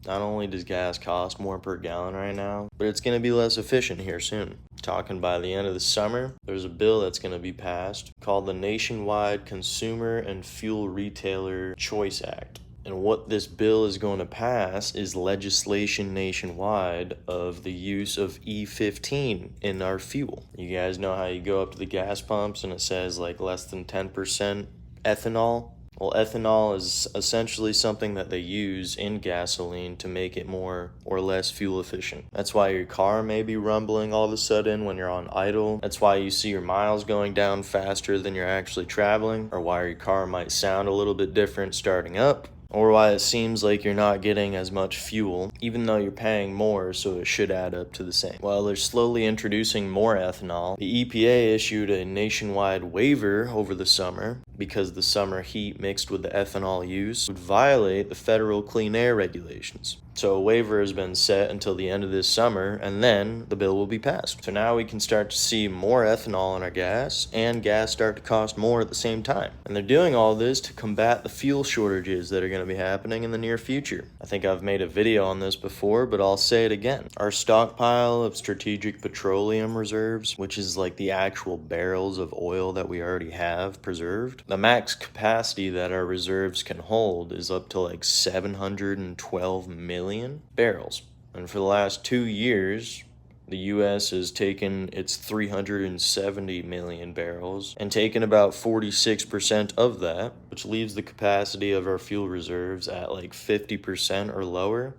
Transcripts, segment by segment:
Not only does gas cost more per gallon right now, but it's going to be less efficient here soon. Talking by the end of the summer, there's a bill that's going to be passed called the Nationwide Consumer and Fuel Retailer Choice Act. And what this bill is going to pass is legislation nationwide of the use of E15 in our fuel. You guys know how you go up to the gas pumps and it says like less than 10% ethanol? Well, ethanol is essentially something that they use in gasoline to make it more or less fuel efficient. That's why your car may be rumbling all of a sudden when you're on idle. That's why you see your miles going down faster than you're actually traveling, or why your car might sound a little bit different starting up, or why it seems like you're not getting as much fuel, even though you're paying more, so it should add up to the same. While they're slowly introducing more ethanol, the EPA issued a nationwide waiver over the summer because the summer heat mixed with the ethanol use would violate the federal clean air regulations. So a waiver has been set until the end of this summer, and then the bill will be passed. So now we can start to see more ethanol in our gas, and gas start to cost more at the same time. And they're doing all this to combat the fuel shortages that are going to be happening in the near future. I think I've made a video on this before, but I'll say it again. Our stockpile of strategic petroleum reserves, which is like the actual barrels of oil that we already have preserved, the max capacity that our reserves can hold is up to like 712 million barrels. And for the last 2 years, the US has taken its 370 million barrels and taken about 46% of that, which leaves the capacity of our fuel reserves at like 50% or lower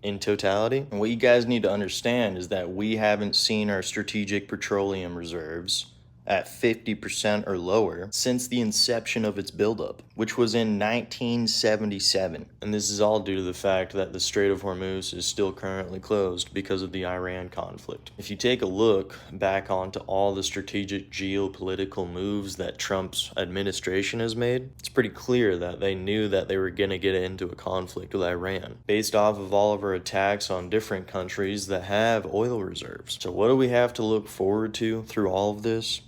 in totality. And what you guys need to understand is that we haven't seen our strategic petroleum reserves at 50% or lower since the inception of its buildup, which was in 1977. And this is all due to the fact that the Strait of Hormuz is still currently closed because of the Iran conflict. If you take a look back onto all the strategic geopolitical moves that Trump's administration has made, it's pretty clear that they knew that they were going to get into a conflict with Iran based off of all of our attacks on different countries that have oil reserves. So what do we have to look forward to through all of this?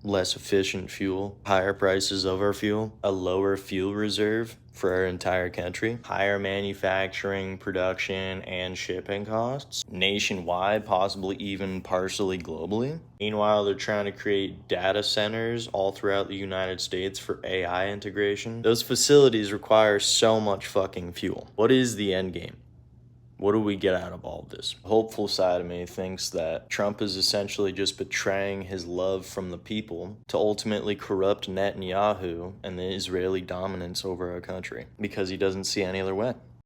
Less efficient fuel, higher prices of our fuel, a lower fuel reserve for our entire country, higher manufacturing, production, and shipping costs, nationwide, possibly even partially globally. Meanwhile, they're trying to create data centers all throughout the United States for AI integration. Those facilities require so much fucking fuel. What is the end game? What do we get out of all of this? The hopeful side of me thinks that Trump is essentially just betraying his love from the people to ultimately corrupt Netanyahu and the Israeli dominance over our country because he doesn't see any other way.